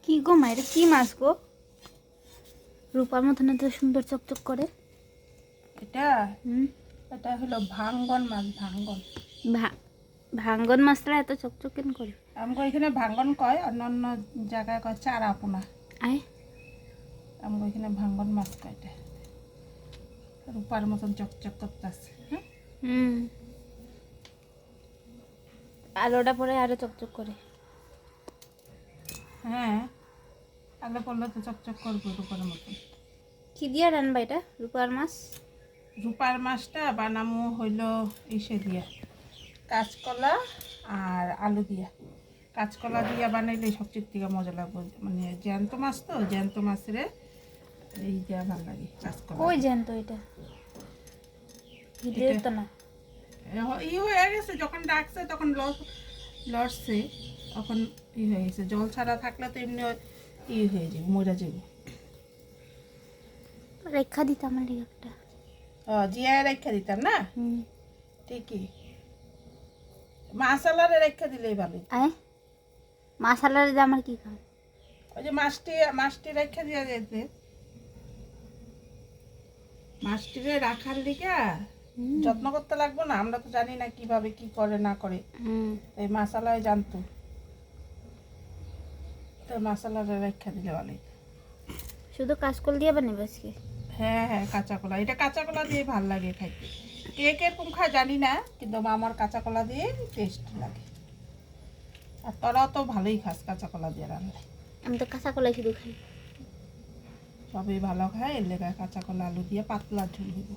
কি গো মা, এটা কি মাছ গো? রূপার মতন এত সুন্দর চকচক করে। এটা এটা হলো ভাঙ্গন মাছ। ভাঙ্গন ভাঙ্গন মাছটা এত চকচক কেন করে? আমাকে এখানে ভাঙ্গন কয়, অন্য অন্য জায়গায় কয় চারা পোনা। আয় আমাকে এখানে ভাঙ্গন মাছ কয়। এটা রূপার মতন চকচক করতেছে। হ্যাঁ, আলোটা পরে আরো চকচক করে। হ্যাঁ, আগে পড়লে তো চকচক করবে রূপার মতন। কি দিয়ে রান্না এটা রূপার মাছ? রূপার মাছটা বানামো হইল ইসে দিয়া, কাঁচকলা আর আলু দিয়া। কাঁচকলা দিয়া বানাইলে সবচেয়ে থেকে মজা লাগবে। মানে জ্যান্ত মাছ তো, জ্যান্ত মাছের এই দেওয়া ভালো লাগে কাঁচকলা। কই জ্যান্ত এটা? ভিডিও তো না। ই হয়ে গেছে, যখন ডাকছে তখন লড়ছে, তখন ই হয়ে গেছে। জল ছাড়া থাকলে তো এমনি ই হয়ে যাবে, মরা যাবে। রেখা দিতাম আমার একটা। জিয়ায় রেখা দিতাম না, ঠিকই। মাসালারে রেখা দিলেই ভালো। আয় মাসালার যে আমার কি খায়? ওই যে মাছটি রেখা দিয়া যেতে, মাছটিরে রাখার দিকে যত্ন করতে লাগবে না। আমরা তো জানি না কিভাবে কি করে না করে, এই মশালায় জানতো, তাই মশালারে রেখা দিলে ভালো। শুধু কাঁচকল দিয়ে বানাবে আজকে? হ্যাঁ হ্যাঁ, কাঁচা কলা। এটা কাঁচা কলা দিয়ে ভালো লাগে খাইতে। কে কিরকম খায় জানি না, কিন্তু আমার কাঁচা কলা দিয়ে টেস্ট লাগে। আর তোরাও তো ভালোই খাস কাঁচা কলা দিয়ে রান্না। আমি তো কাঁচা কলাই শুধু খাই। সবই ভালো খায়, এর লেগে কাঁচা কলা আলু দিয়ে পাতলা ঝোল হইব।